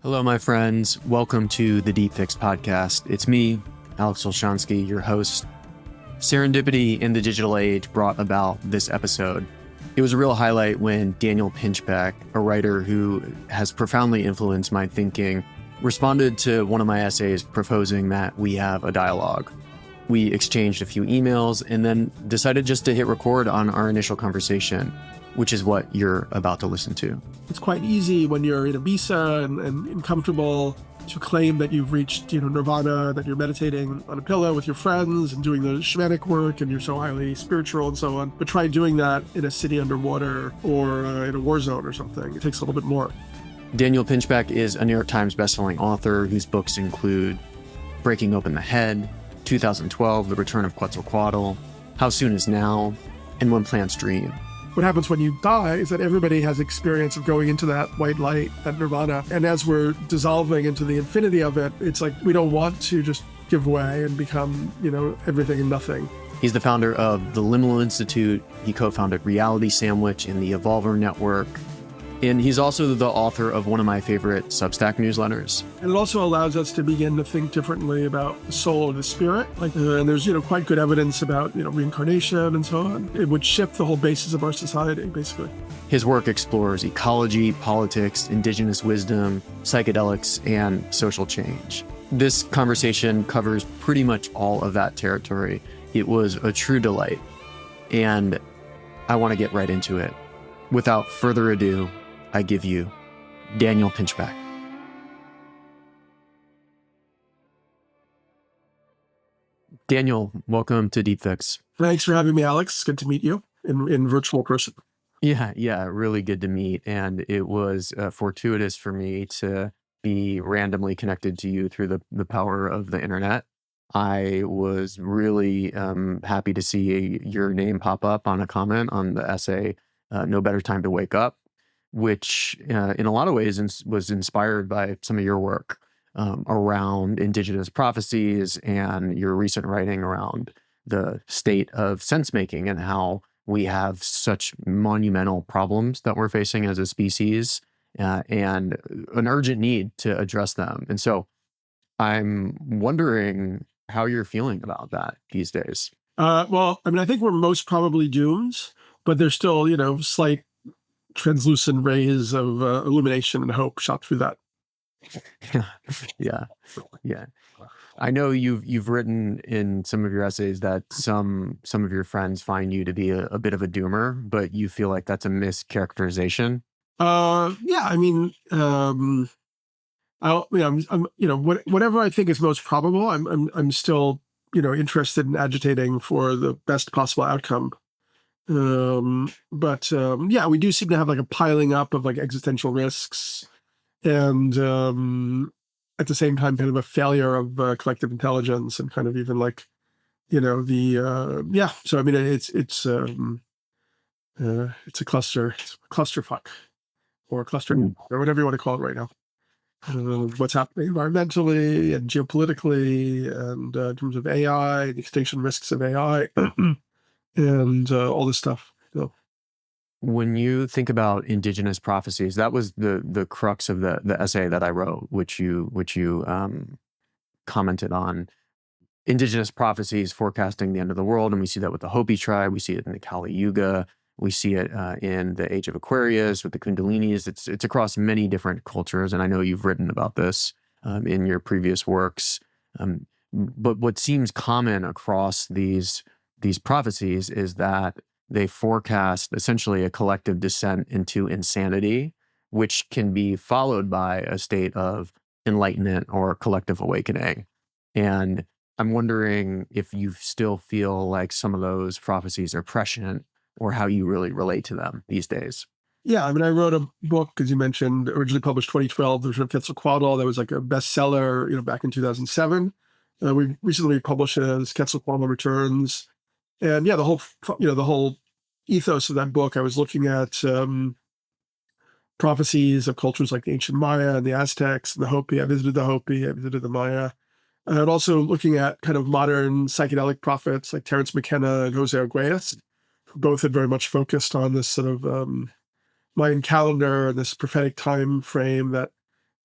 Hello, my friends. Welcome to the Deep Fix podcast. It's me, Alex Olshansky, your host. Serendipity in the digital age brought about this episode. It was a real highlight when Daniel Pinchbeck, a writer who has profoundly influenced my thinking, responded to one of my essays proposing that we have a dialogue. We exchanged a few emails and then decided just to hit record on our initial conversation, which is what you're about to listen to. It's quite easy when you're in Ibiza and comfortable to claim that you've reached, nirvana, that you're meditating on a pillow with your friends and doing the shamanic work and you're so highly spiritual and so on. But try doing that in a city underwater or in a war zone or something. It takes a little bit more. Daniel Pinchbeck is a New York Times bestselling author whose books include Breaking Open the Head, 2012, The Return of Quetzalcoatl, How Soon Is Now, and When Plants Dream. What happens when you die is that everybody has experience of going into that white light, that nirvana. And as we're dissolving into the infinity of it, it's like we don't want to just give way and become, everything and nothing. He's the founder of the Liminal Institute. He co-founded Reality Sandwich and the Evolver Network. And he's also the author of one of my favorite Substack newsletters. And it also allows us to begin to think differently about the soul or the spirit. And there's, quite good evidence about, reincarnation and so on. It would shift the whole basis of our society, basically. His work explores ecology, politics, indigenous wisdom, psychedelics, and social change. This conversation covers pretty much all of that territory. It was a true delight. And I want to get right into it. Without further ado, I give you Daniel Pinchbeck. Daniel, welcome to Deep Fix. Thanks for having me, Alex. It's good to meet you in virtual person. Yeah, really good to meet. And it was fortuitous for me to be randomly connected to you through the power of the internet. I was really happy to see your name pop up on a comment on the essay, No Better Time to Wake Up, which in a lot of ways was inspired by some of your work around Indigenous prophecies and your recent writing around the state of sense-making and how we have such monumental problems that we're facing as a species and an urgent need to address them. And so I'm wondering how you're feeling about that these days. I think we're most probably doomed, but there's still, slight translucent rays of illumination and hope shot through that. Yeah. I know you've written in some of your essays that some of your friends find you to be a bit of a doomer, but you feel like that's a mischaracterization. Whatever I think is most probable, I'm still, interested in agitating for the best possible outcome. We do seem to have like a piling up of like existential risks and at the same time kind of a failure of collective intelligence and kind of even like, so I mean it's a clusterfuck or cluster or whatever you want to call it right now. What's happening environmentally and geopolitically and in terms of AI, the extinction risks of AI and all this stuff. So, when you think about Indigenous prophecies, that was the crux of the essay that I wrote, which you commented on. Indigenous prophecies forecasting the end of the world, and we see that with the Hopi tribe. We see it in the Kali Yuga. We see it in the Age of Aquarius with the Kundalinis. It's across many different cultures, and I know you've written about this in your previous works. But what seems common across these prophecies is that they forecast essentially a collective descent into insanity, which can be followed by a state of enlightenment or collective awakening. And I'm wondering if you still feel like some of those prophecies are prescient or how you really relate to them these days. Yeah, I mean, I wrote a book, as you mentioned, originally published 2012, The Return of Quetzalcoatl, that was like a bestseller, back in 2007. We recently published it as Quetzalcoatl Returns. And yeah, the whole ethos of that book, I was looking at prophecies of cultures like the ancient Maya and the Aztecs and the Hopi. I visited the Hopi, I visited the Maya. And also looking at kind of modern psychedelic prophets like Terence McKenna and Jose Arguelles, who both had very much focused on this sort of Mayan calendar and this prophetic time frame that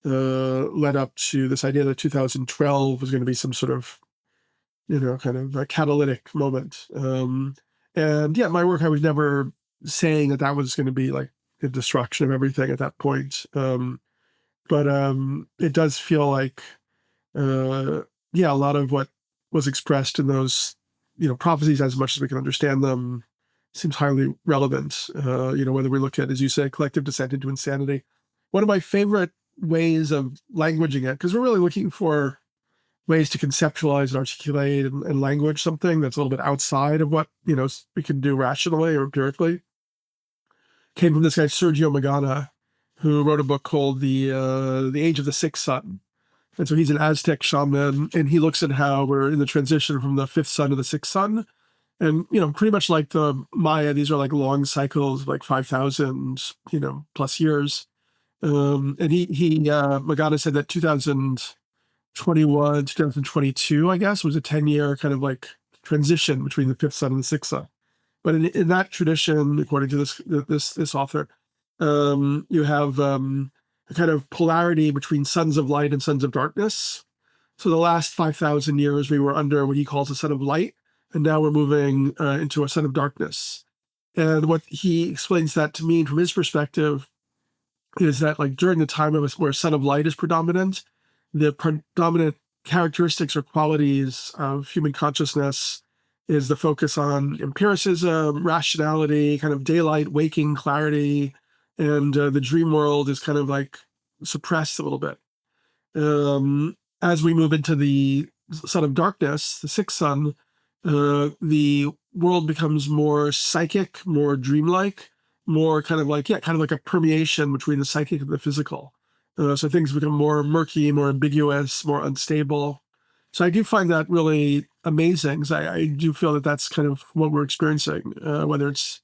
led up to this idea that 2012 was going to be some sort of, kind of a catalytic moment. And yeah, my work, I was never saying that that was going to be like the destruction of everything at that point. But it does feel like, uh, yeah, a lot of what was expressed in those, prophecies, as much as we can understand them, seems highly relevant. Whether we look at, as you say, collective descent into insanity. One of my favorite ways of languaging it, because we're really looking for ways to conceptualize and articulate and language something that's a little bit outside of what, we can do rationally or empirically, came from this guy, Sergio Magana, who wrote a book called The Age of the Sixth Sun. And so he's an Aztec shaman, and he looks at how we're in the transition from the fifth sun to the sixth sun. And, pretty much like the Maya, these are like long cycles, like 5,000, plus years. And Magana said that 2021, 2022, I guess, was a 10-year kind of like transition between the fifth sun and the sixth sun. But in that tradition, according to this author, you have a kind of polarity between sons of light and sons of darkness. So the last 5,000 years, we were under what he calls a sun of light, and now we're moving into a sun of darkness. And what he explains that to mean from his perspective is that, like, during the time where sun of light is predominant, the predominant characteristics or qualities of human consciousness is the focus on empiricism, rationality, kind of daylight, waking clarity, and the dream world is kind of like suppressed a little bit. As we move into the sun of darkness, the sixth sun, the world becomes more psychic, more dreamlike, more kind of like a permeation between the psychic and the physical. So things become more murky, more ambiguous, more unstable. So I do find that really amazing, because I do feel that that's kind of what we're experiencing, whether it's,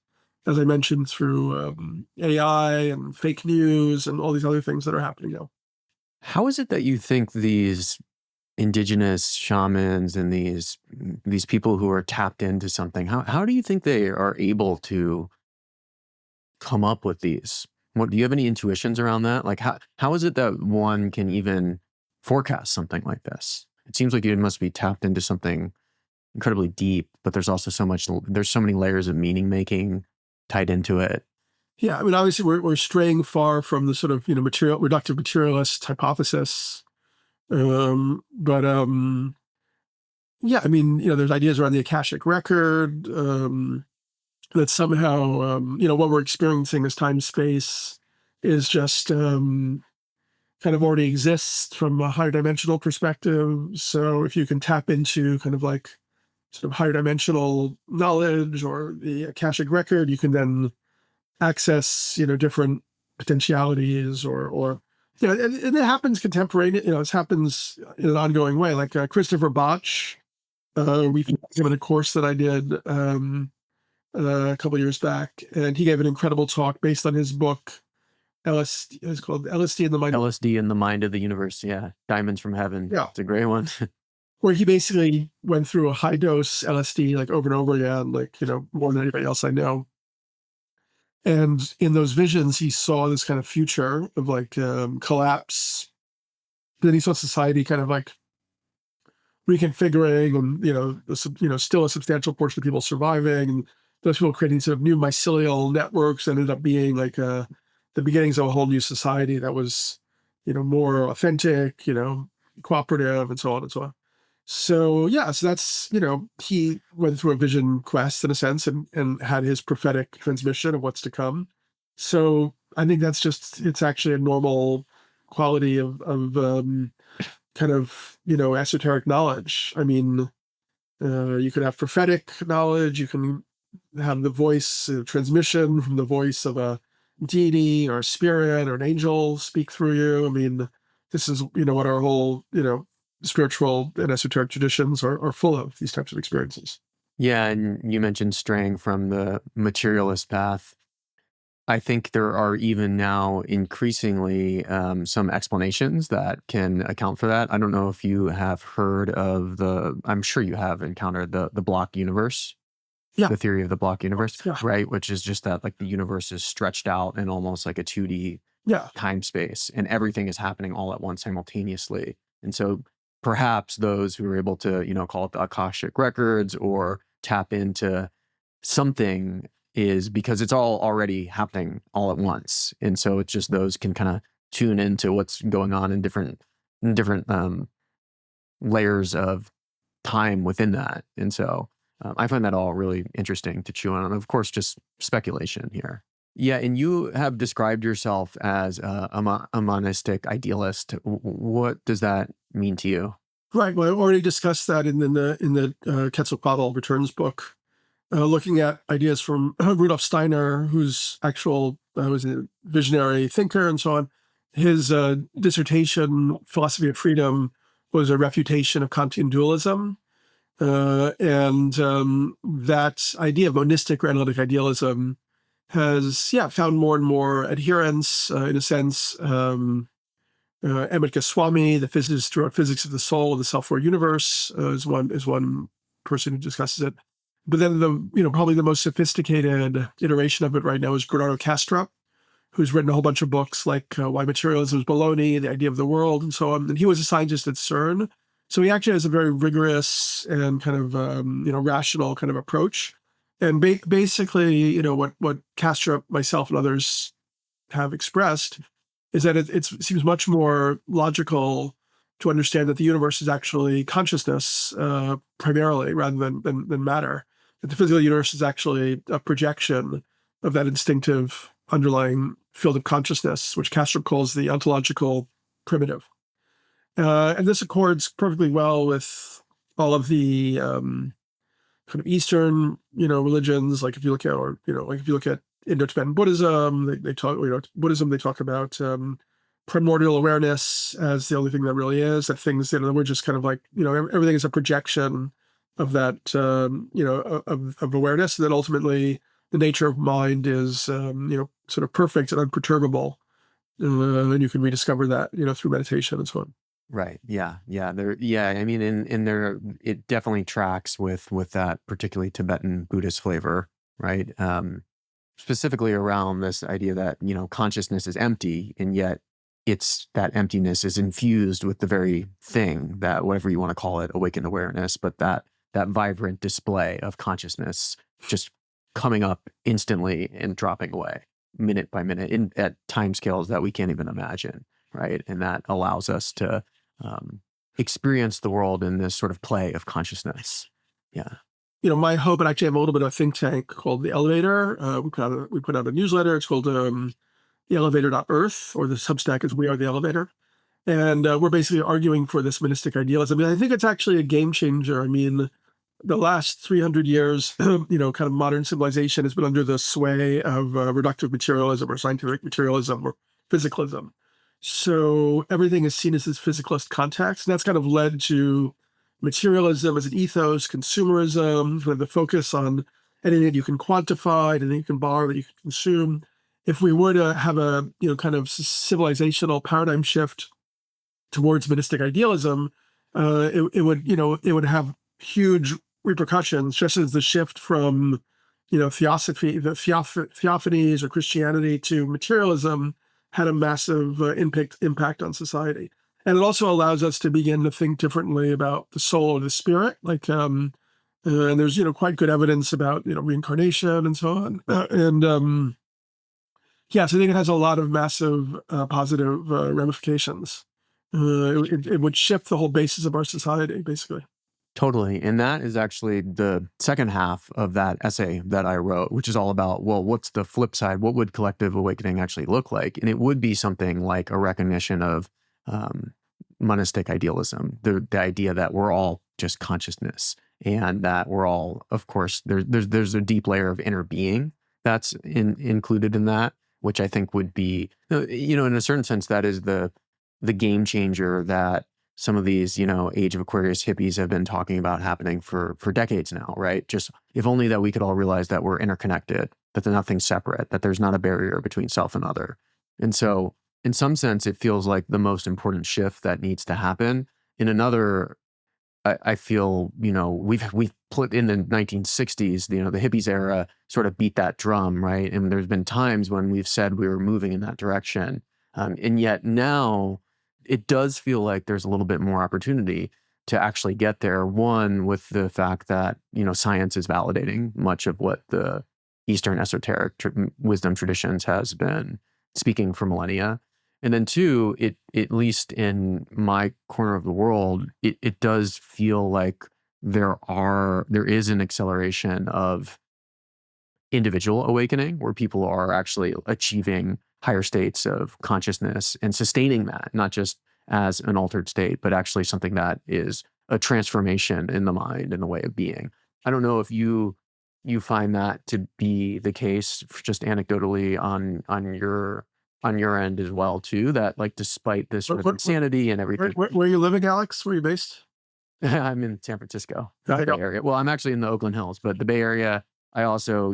as I mentioned, through AI and fake news and all these other things that are happening now. How is it that you think these indigenous shamans and these people who are tapped into something, how do you think they are able to come up with these? What do you have any intuitions around that? Like how is it that one can even forecast something like this? It seems like you must be tapped into something incredibly deep, but there's also there's so many layers of meaning making tied into it. Yeah, I mean, obviously we're straying far from the sort of, reductive materialist hypothesis. But yeah, I mean, there's ideas around the Akashic record, that somehow, what we're experiencing as time space is just kind of already exists from a higher dimensional perspective. So if you can tap into kind of like sort of higher dimensional knowledge or the Akashic record, you can then access, different potentialities or and it happens contemporaneous, it happens in an ongoing way. Like Christopher Botch, we've given a course that I did a couple years back, and he gave an incredible talk based on his book, LSD. It's called LSD in the Mind. LSD in the Mind of the Universe. Yeah. Diamonds from Heaven. Yeah. It's a great one. Where he basically went through a high dose LSD like over and over again, like, more than anybody else I know. And in those visions, he saw this kind of future of like collapse. Then he saw society kind of like reconfiguring, and still a substantial portion of people surviving, and those people creating sort of new mycelial networks ended up being like the beginnings of a whole new society that was more authentic, cooperative, and so on and so on. So yeah, so that's, he went through a vision quest in a sense, and had his prophetic transmission of what's to come. So I think it's actually a normal quality of kind of, esoteric knowledge. I mean, you could have prophetic knowledge, you can have the voice transmission from the voice of a deity or a spirit or an angel speak through you. I mean, this is, what our whole, spiritual and esoteric traditions are full of, these types of experiences. Yeah. And you mentioned straying from the materialist path. I think there are even now increasingly some explanations that can account for that. I don't know if you have heard of I'm sure you have encountered the block universe. Yeah. The theory of the block universe, Yeah. right? Which is just that like the universe is stretched out in almost like a 2D Yeah. time space, and everything is happening all at once simultaneously. And so perhaps those who are able to, call it the Akashic records or tap into something is because it's all already happening all at once. And so it's just those can kind of tune into what's going on in different layers of time within that. And so I find that all really interesting to chew on. And of course, just speculation here. Yeah, and you have described yourself as a monistic idealist. What does that mean to you? Right. Well, I already discussed that in the Quetzalcoatl Returns book, looking at ideas from Rudolf Steiner, who's was a visionary thinker and so on. His dissertation, Philosophy of Freedom, was a refutation of Kantian dualism. And that idea of monistic or analytic idealism has, found more and more adherents. In a sense, Emmett Goswami, the physicist who wrote Physics of the Soul and the Self-Aware Universe, is one person who discusses it. But then probably the most sophisticated iteration of it right now is Bernardo Kastrup, who's written a whole bunch of books like Why Materialism is Baloney, The Idea of the World, and so on. And he was a scientist at CERN. So he actually has a very rigorous and kind of, rational kind of approach. And basically, what Kastrup, myself, and others have expressed is that it seems much more logical to understand that the universe is actually consciousness primarily rather than matter. That the physical universe is actually a projection of that instinctive underlying field of consciousness, which Kastrup calls the ontological primitive. And this accords perfectly well with all of the kind of Eastern, religions. Like if you look at Indo-Tibetan Buddhism, they talk, Buddhism, they talk about primordial awareness as the only thing that really is. That things, we're just kind of like, everything is a projection of that, of awareness. And then ultimately, the nature of mind is, sort of perfect and unperturbable. And you can rediscover that, through meditation and so on. Right. Yeah. Yeah. I mean, in there, it definitely tracks with that particularly Tibetan Buddhist flavor, right? Specifically around this idea that, consciousness is empty, and yet it's that emptiness is infused with the very thing that, whatever you want to call it, awakened awareness, but that vibrant display of consciousness just coming up instantly and dropping away minute by minute at timescales that we can't even imagine, right? And that allows us to experience the world in this sort of play of consciousness. Yeah. My hope, and actually I have a little bit of a think tank called The Elevator. We put out a newsletter. It's called theelevator.earth, or the Substack is We Are the Elevator. And we're basically arguing for this monistic idealism. And I think it's actually a game changer. I mean, the last 300 years, kind of modern civilization has been under the sway of reductive materialism or scientific materialism or physicalism. So everything is seen as this physicalist context. And that's kind of led to materialism as an ethos, consumerism, kind of the focus on anything that you can quantify, anything you can borrow, that you can consume. If we were to have a, kind of civilizational paradigm shift towards monistic idealism, it would have huge repercussions, just as the shift from, theosophy, the theophanies or Christianity to materialism had a massive impact on society. And it also allows us to begin to think differently about the soul or the spirit. Like, and there's, quite good evidence about, reincarnation and so on. So I think it has a lot of massive positive ramifications. It would shift the whole basis of our society, basically. Totally. And that is actually the second half of that essay that I wrote, which is all about, well, what's the flip side? What would collective awakening actually look like? And it would be something like a recognition of monistic idealism, the idea that we're all just consciousness, and that we're all, of course, there's a deep layer of inner being that's included in that, which I think would be, in a certain sense, that is the game changer that some of these, Age of Aquarius hippies have been talking about happening for decades now, right? Just if only that we could all realize that we're interconnected, that there's nothing separate, that there's not a barrier between self and other. And so in some sense, it feels like the most important shift that needs to happen. In another, I feel, we've put in the 1960s, the hippies era sort of beat that drum, right? And there's been times when we've said we were moving in that direction. And yet now it does feel like there's a little bit more opportunity to actually get there. One, with the fact that, science is validating much of what the Eastern esoteric wisdom traditions has been speaking for millennia. And then two, at least in my corner of the world, it does feel like there is an acceleration of individual awakening where people are actually achieving higher states of consciousness and sustaining that, not just as an altered state, but actually something that is a transformation in the mind and the way of being. I don't know if you find that to be the case, just anecdotally on your end as well too, that like despite this sort of insanity and everything. Where are you living, Alex? Where are you based? I'm in San Francisco, I Bay know. Area. Well, I'm actually in the Oakland Hills, but the Bay Area, I also,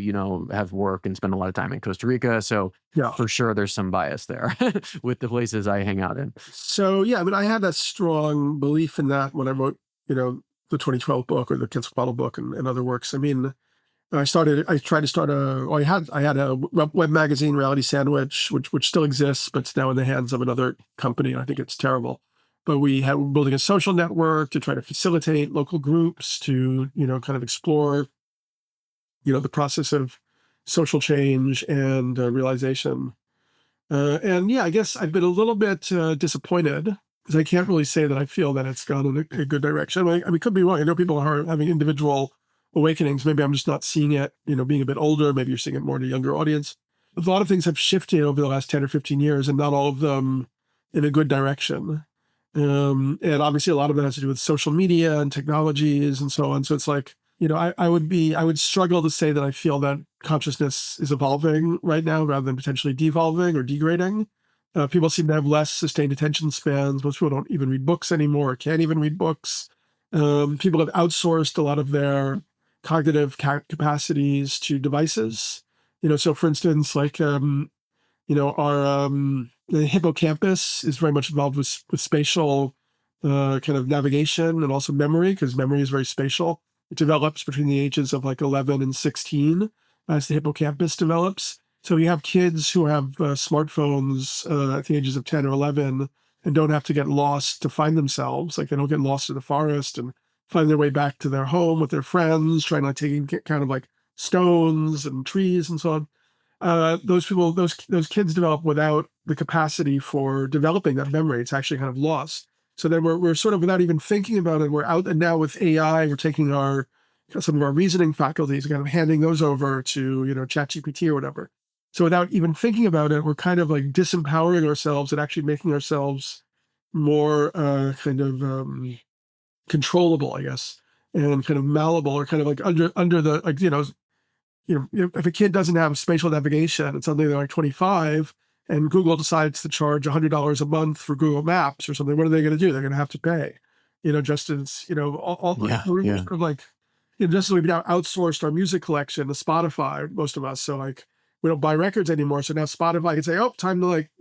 have work and spend a lot of time in Costa Rica. So Yeah. for sure, there's some bias there with the places I hang out in. So yeah, I mean, I had a strong belief in that when I wrote, the 2012 book or the Quetzalcoatl book and other works. I mean, I tried to start I had a web magazine, Reality Sandwich, which still exists, but it's now in the hands of another company, and I think it's terrible. But we're building a social network to try to facilitate local groups to, kind of explore, the process of social change and realization. And yeah, I guess I've been a little bit disappointed because I can't really say that I feel that it's gone in a good direction. I mean, could be wrong. I know people are having individual awakenings. Maybe I'm just not seeing it, being a bit older. Maybe you're seeing it more in a younger audience. A lot of things have shifted over the last 10 or 15 years, and not all of them in a good direction. And obviously, a lot of it has to do with social media and technologies and so on. So it's like, I would struggle to say that I feel that consciousness is evolving right now rather than potentially devolving or degrading. People seem to have less sustained attention spans. Most people don't even read books anymore or can't even read books. People have outsourced a lot of their cognitive capacities to devices. So for instance, like, our the hippocampus is very much involved with spatial kind of navigation and also memory, because memory is very spatial. It develops between the ages of like 11 and 16 as the hippocampus develops. So you have kids who have smartphones at the ages of 10 or 11 and don't have to get lost to find themselves. Like they don't get lost in the forest and find their way back to their home with their friends, trying to take kind of like stones and trees and so on. Those kids develop without the capacity for developing that memory. It's actually kind of lost. So then we're sort of, without even thinking about it, we're out, and now with AI, we're taking some of our reasoning faculties, kind of handing those over to, ChatGPT or whatever. So without even thinking about it, we're kind of like disempowering ourselves and actually making ourselves more kind of controllable, I guess, and kind of malleable, or kind of like under the, like, if a kid doesn't have spatial navigation and suddenly they're like 25 and Google decides to charge $100 a month for Google Maps or something, what are they going to do? They're going to have to pay, just as, Yeah, yeah. sort of like, just as we've now outsourced our music collection to Spotify, most of us. So like, we don't buy records anymore. So now Spotify can say, oh, time to like,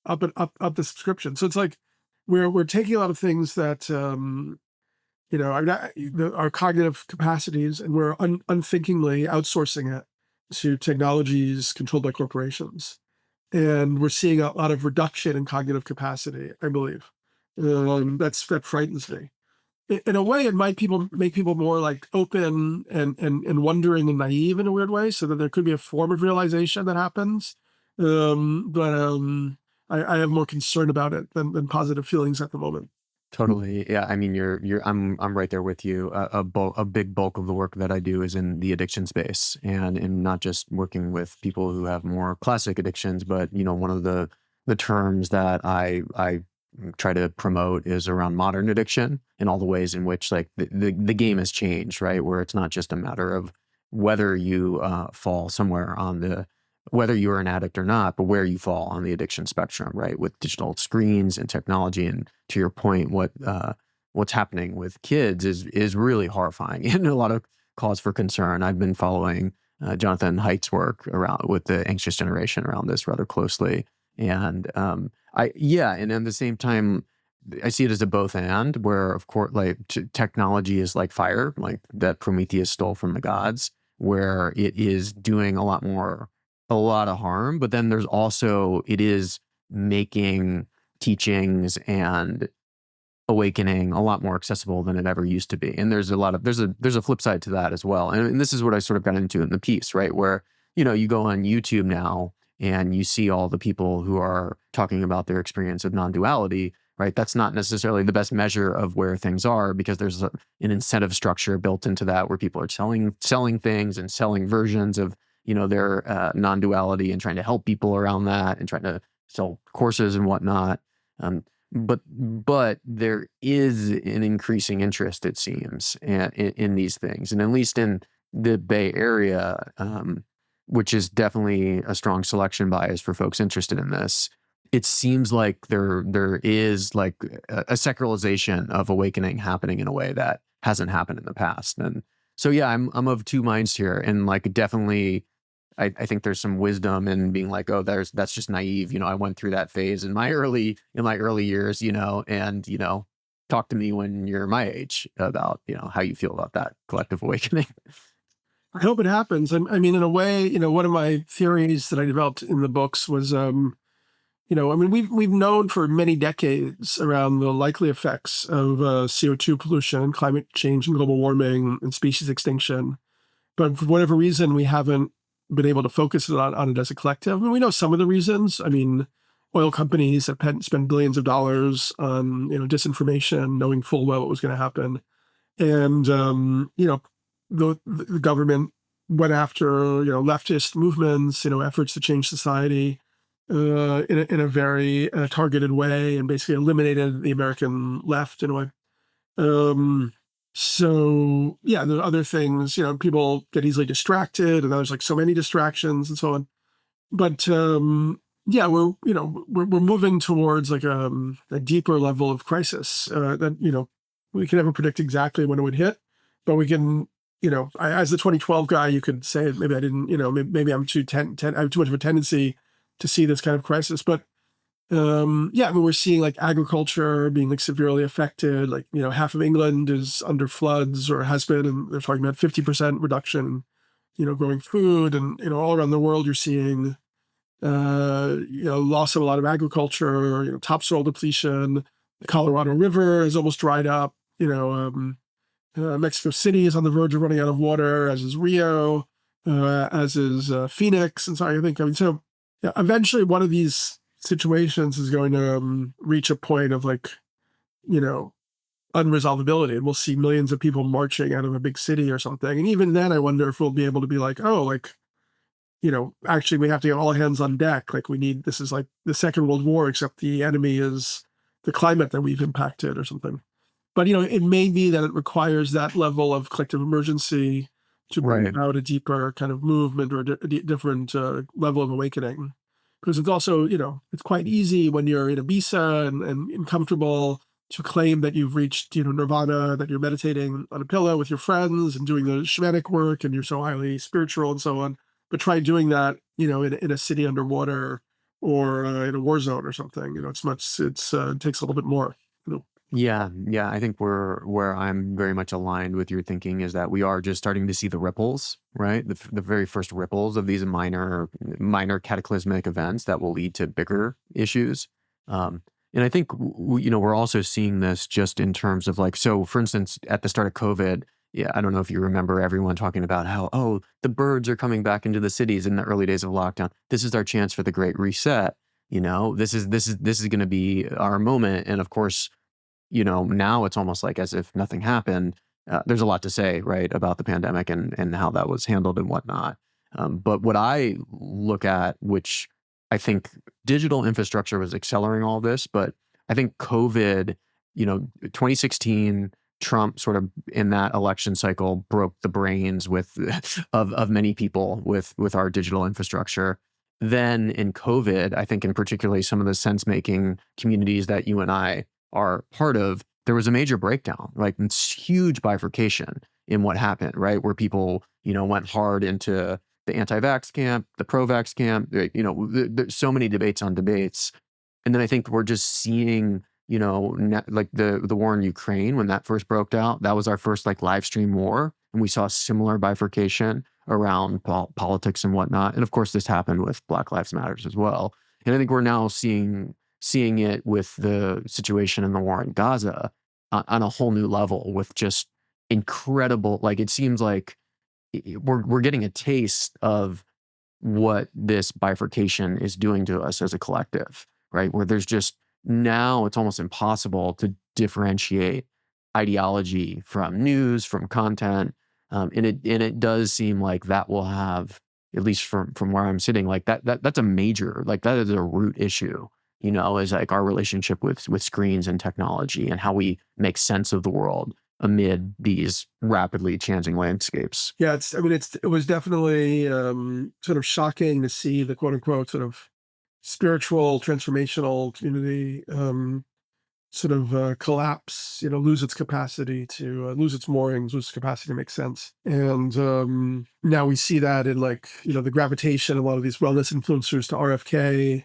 up the subscription. So it's like, we're taking a lot of things that, our cognitive capacities, and we're unthinkingly outsourcing it to technologies controlled by corporations. And we're seeing a lot of reduction in cognitive capacity, I believe. That frightens me. In a way, it might make people more like open and wondering and naive in a weird way, so that there could be a form of realization that happens. But I have more concern about it than positive feelings at the moment. Totally. Yeah. I mean, I'm right there with you. A big bulk of the work that I do is in the addiction space, and in not just working with people who have more classic addictions, but, one of the terms that I try to promote is around modern addiction, and all the ways in which like the game has changed, right? Where it's not just a matter of whether you fall somewhere on whether you're an addict or not, but where you fall on the addiction spectrum, right? With digital screens and technology. And to your point, what's happening with kids is really horrifying and a lot of cause for concern. I've been following Jonathan Haidt's work around with the anxious generation around this rather closely. And and at the same time, I see it as a both and, where of course, like technology is like fire, like that Prometheus stole from the gods, where it is doing a lot of harm. But then there's also, it is making teachings and awakening a lot more accessible than it ever used to be. And there's a flip side to that as well. And this is what I sort of got into in the piece, right? Where, you go on YouTube now and you see all the people who are talking about their experience of non-duality, right? That's not necessarily the best measure of where things are, because there's an incentive structure built into that where people are selling things and selling versions of, their non-duality, and trying to help people around that, and trying to sell courses and whatnot. But there is an increasing interest, it seems, in these things, and at least in the Bay Area, which is definitely a strong selection bias for folks interested in this. It seems like there is like a secularization of awakening happening in a way that hasn't happened in the past. And so yeah, I'm of two minds here, and like definitely I think there's some wisdom in being like, oh, that's just naive. I went through that phase in my early years, and talk to me when you're my age about, how you feel about that collective awakening. I hope it happens. I mean, in a way, one of my theories that I developed in the books was, we've known for many decades around the likely effects of CO2 pollution, climate change, and global warming, and species extinction. But for whatever reason, we haven't been able to focus on it as a collective. And we know some of the reasons. I mean, oil companies have spent billions of dollars on disinformation, knowing full well what was going to happen. And the government went after leftist movements, efforts to change society in a very targeted way, and basically eliminated the American left in a way. So yeah, there are other things, people get easily distracted, and there's like so many distractions and so on. But yeah, we're moving towards like a deeper level of crisis that, we can never predict exactly when it would hit, but we can, as the 2012 guy, you could say maybe I didn't, maybe I'm I have too much of a tendency to see this kind of crisis, but yeah, I mean, we're seeing like agriculture being like severely affected. Like, half of England is under floods or has been, and they're talking about 50% reduction, growing food. And, all around the world, you're seeing, loss of a lot of agriculture, topsoil depletion. The Colorado River is almost dried up. Mexico City is on the verge of running out of water, as is Rio, as is Phoenix. And so I mean, so yeah, eventually one of these situations is going to reach a point of like, unresolvability, and we'll see millions of people marching out of a big city or something. And even then, I wonder if we'll be able to be like, oh, like, actually we have to get all hands on deck. Like this is like the Second World War, except the enemy is the climate that we've impacted or something. But, it may be that it requires that level of collective emergency to bring Right. about a deeper kind of movement or a different level of awakening. Because it's also, it's quite easy when you're in Ibiza and comfortable to claim that you've reached, nirvana, that you're meditating on a pillow with your friends and doing the shamanic work and you're so highly spiritual and so on. But try doing that, in a city underwater or in a war zone or something. It takes a little bit more. Yeah, yeah. I think where I'm very much aligned with your thinking is that we are just starting to see the ripples, right? The very first ripples of these minor cataclysmic events that will lead to bigger issues. And I think we're also seeing this just in terms of like, so for instance, at the start of COVID, yeah, I don't know if you remember everyone talking about how, oh, the birds are coming back into the cities in the early days of lockdown. This is our chance for the Great Reset. This is going to be our moment. And of course, now it's almost like as if nothing happened. There's a lot to say, right, about the pandemic and how that was handled and whatnot. But what I look at, which I think digital infrastructure was accelerating all this, but I think COVID, 2016, Trump sort of in that election cycle broke the brains of many people with our digital infrastructure. Then in COVID, I think in particularly some of the sense making communities that you and I are part of, there was a major breakdown, like it's huge bifurcation in what happened, right? Where people, went hard into the anti-vax camp, the pro-vax camp, there's so many debates on debates. And then I think we're just seeing, like the war in Ukraine, when that first broke out, that was our first like live stream war. And we saw a similar bifurcation around politics and whatnot. And of course, this happened with Black Lives Matters as well. And I think we're now seeing it with the situation in the war in Gaza on a whole new level with just incredible, like it seems like we're getting a taste of what this bifurcation is doing to us as a collective, right? Where there's just now it's almost impossible to differentiate ideology from news, from content. And it does seem like that will have, at least from where I'm sitting, like that's a major, like that is a root issue, is like our relationship with screens and technology and how we make sense of the world amid these rapidly changing landscapes. Yeah, it was definitely sort of shocking to see the quote unquote sort of spiritual transformational community sort of collapse, lose its capacity to lose its moorings, lose its capacity to make sense. And now we see that in like, the gravitation, a lot of these wellness influencers to RFK,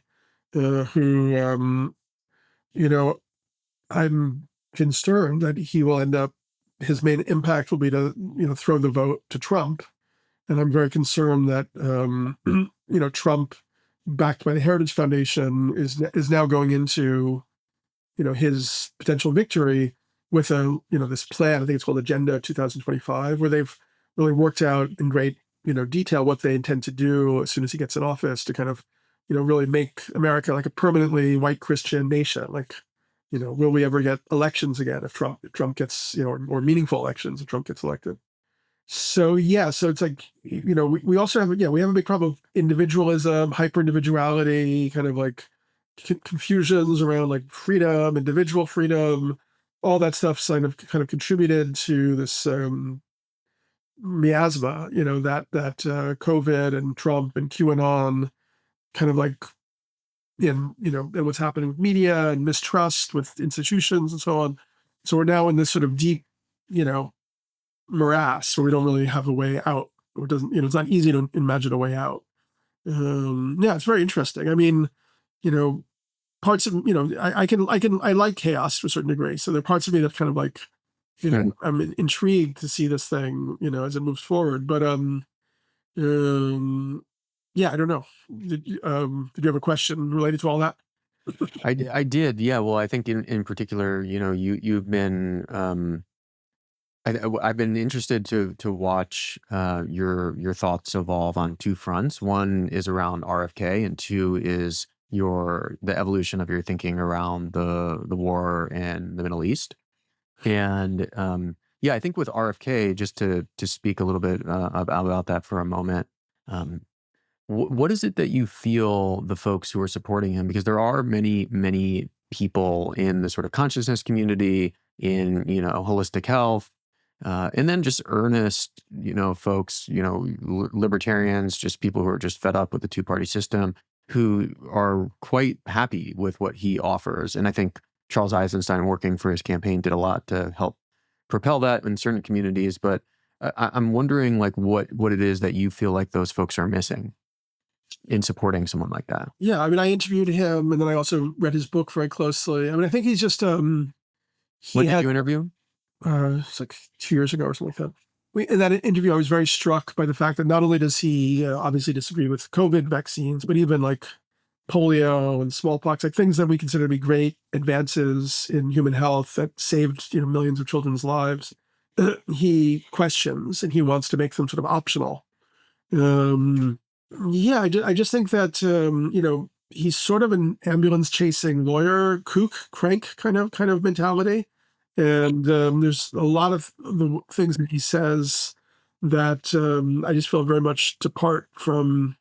who, I'm concerned that he will end up, his main impact will be to, throw the vote to Trump. And I'm very concerned that, Trump, backed by the Heritage Foundation, is now going into, his potential victory with this plan. I think it's called Agenda 2025, where they've really worked out in great, detail what they intend to do as soon as he gets in office to kind of, really make America like a permanently white Christian nation. Like, will we ever get elections again if Trump gets, or meaningful elections if Trump gets elected? So yeah, so it's like, we also have, we have a big problem of individualism, hyper individuality, kind of like confusions around like freedom, individual freedom, all that stuff kind of contributed to this miasma, that COVID and Trump and QAnon kind of like and what's happening with media and mistrust with institutions and so on. So we're now in this sort of deep, morass where we don't really have a way out. Or it doesn't, it's not easy to imagine a way out. Yeah, it's very interesting. I mean, parts of, I like chaos to a certain degree. So there are parts of me that kind of like, I'm intrigued to see this thing, as it moves forward. But yeah, I don't know. Did you have a question related to all that? I did, yeah. Well, I think in particular, you've been I've been interested to watch your thoughts evolve on two fronts. One is around RFK, and two is the evolution of your thinking around the war in the Middle East. And yeah, I think with RFK, just to speak a little bit about that for a moment. Um, what is it that you feel the folks who are supporting him? Because there are many people in the sort of consciousness community, in holistic health, and then just earnest folks, libertarians, just people who are just fed up with the two-party system, who are quite happy with what he offers. And I think Charles Eisenstein, working for his campaign, did a lot to help propel that in certain communities. But I'm wondering, like, what it is that you feel like those folks are missing in supporting someone like that. Yeah, I mean, I interviewed him, and then I also read his book very closely. I mean, I think he's just What did you interview? It's like 2 years ago or something like that. In that interview, I was very struck by the fact that not only does he obviously disagree with COVID vaccines, but even like polio and smallpox, like things that we consider to be great advances in human health that saved millions of children's lives, he questions, and he wants to make them sort of optional. Yeah, I just think that he's sort of an ambulance chasing lawyer, kook, crank kind of mentality. And there's a lot of the things that he says that I just feel very much depart from,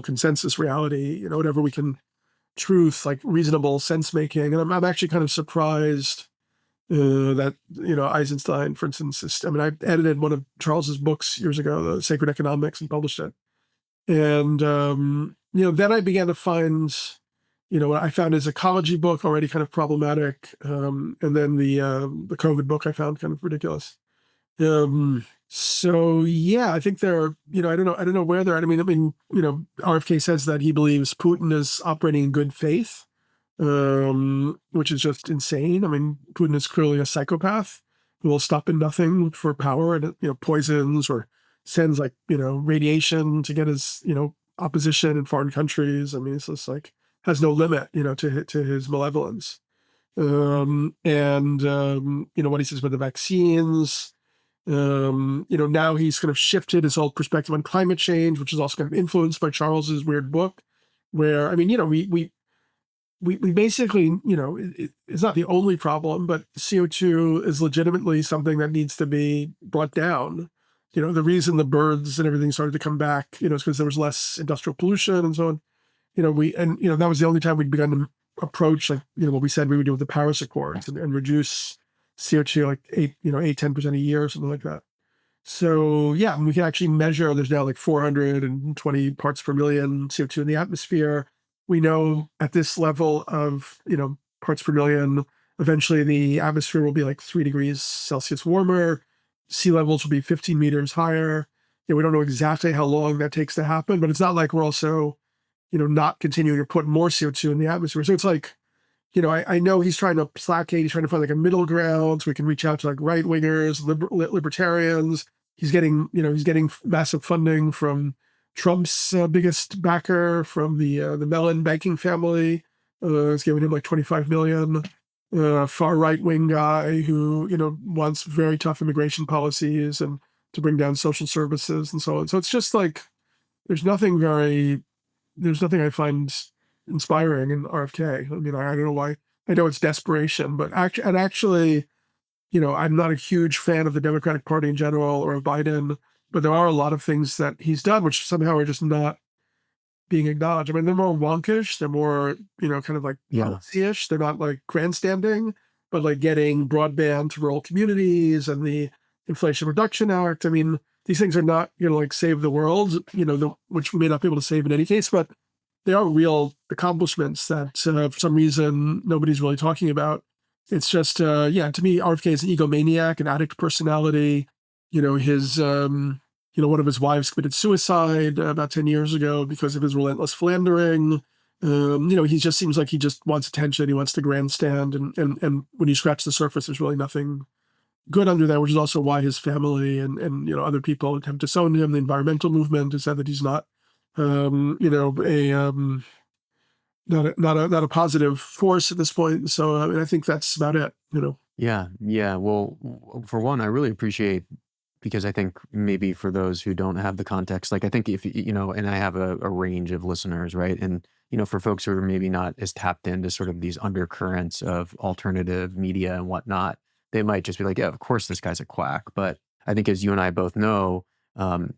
consensus reality, whatever we can, truth, like reasonable sense making. And I'm actually kind of surprised that, Eisenstein, for instance, I edited one of Charles's books years ago, The Sacred Economics, and published it. And, then I began to find, I found his ecology book already kind of problematic. And then the COVID book I found kind of ridiculous. So yeah, I think they're, I don't know where they're at. I mean, RFK says that he believes Putin is operating in good faith, which is just insane. I mean, Putin is clearly a psychopath who will stop at nothing for power and, poisons or sends like, radiation to get his, opposition in foreign countries. I mean, it's just like, has no limit, to his malevolence. What he says about the vaccines, now he's kind of shifted his whole perspective on climate change, which is also kind of influenced by Charles's weird book, where, we basically, it's not the only problem, but CO2 is legitimately something that needs to be brought down. The reason the birds and everything started to come back, is because there was less industrial pollution and so on. That was the only time we'd begun to approach, like, what we said we would do with the Paris Accords and reduce CO2 like 10% a year or something like that. So yeah, we can actually measure, there's now like 420 parts per million CO2 in the atmosphere. We know at this level of, parts per million, eventually the atmosphere will be like 3 degrees Celsius warmer. Sea levels will be 15 meters higher. We don't know exactly how long that takes to happen, but it's not like we're also, not continuing to put more CO2 in the atmosphere. So it's like, I know he's trying to placate, he's trying to find like a middle ground so we can reach out to like right-wingers, libertarians. He's getting massive funding from Trump's biggest backer, from the Mellon banking family. It's giving him like 25 million. Far right-wing guy who, wants very tough immigration policies and to bring down social services and so on. So it's just like, there's nothing I find inspiring in RFK. I mean, I don't know why. I know it's desperation, but actually, I'm not a huge fan of the Democratic Party in general or of Biden, but there are a lot of things that he's done which somehow are just not being acknowledged. I mean, they're more wonkish. They're more, kind of like policy-ish. They're not like grandstanding, but like getting broadband to rural communities and the Inflation Reduction Act. I mean, these things are not going to like save the world, which we may not be able to save in any case, but they are real accomplishments that for some reason nobody's really talking about. It's just, to me, RFK is an egomaniac, an addict personality. His, one of his wives committed suicide about 10 years ago because of his relentless philandering. He just seems like he just wants attention. He wants to grandstand. And when you scratch the surface, there's really nothing good under there, which is also why his family and other people have disowned him. The environmental movement has said that he's not, not a positive force at this point. So I mean, I think that's about it. Yeah. Well, for one, I really appreciate, because I think maybe for those who don't have the context, like I think if, and I have a range of listeners, right? And, for folks who are maybe not as tapped into sort of these undercurrents of alternative media and whatnot, they might just be like, yeah, of course this guy's a quack. But I think, as you and I both know,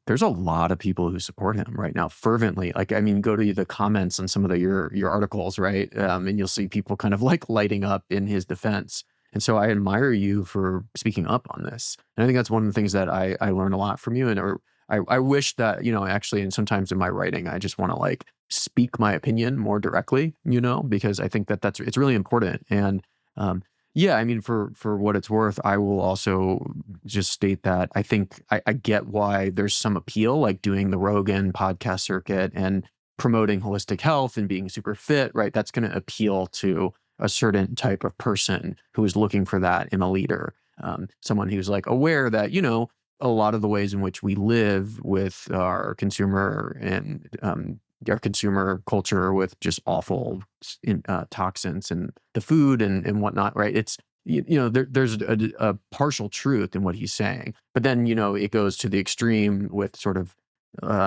there's a lot of people who support him right now fervently. Like, I mean, go to the comments on some of your articles, right? And you'll see people kind of like lighting up in his defense. And so I admire you for speaking up on this. And I think that's one of the things that I learn a lot from you. And I wish that, actually, and sometimes in my writing, I just want to like speak my opinion more directly, because I think that it's really important. And yeah, I mean, for what it's worth, I will also just state that I think I get why there's some appeal, like doing the Rogan podcast circuit and promoting holistic health and being super fit, right? That's going to appeal to a certain type of person who is looking for that in a leader. Someone who's like aware that, a lot of the ways in which we live with our consumer and our consumer culture with just awful toxins and the food and whatnot, right? It's, there's a partial truth in what he's saying, but then, it goes to the extreme with sort of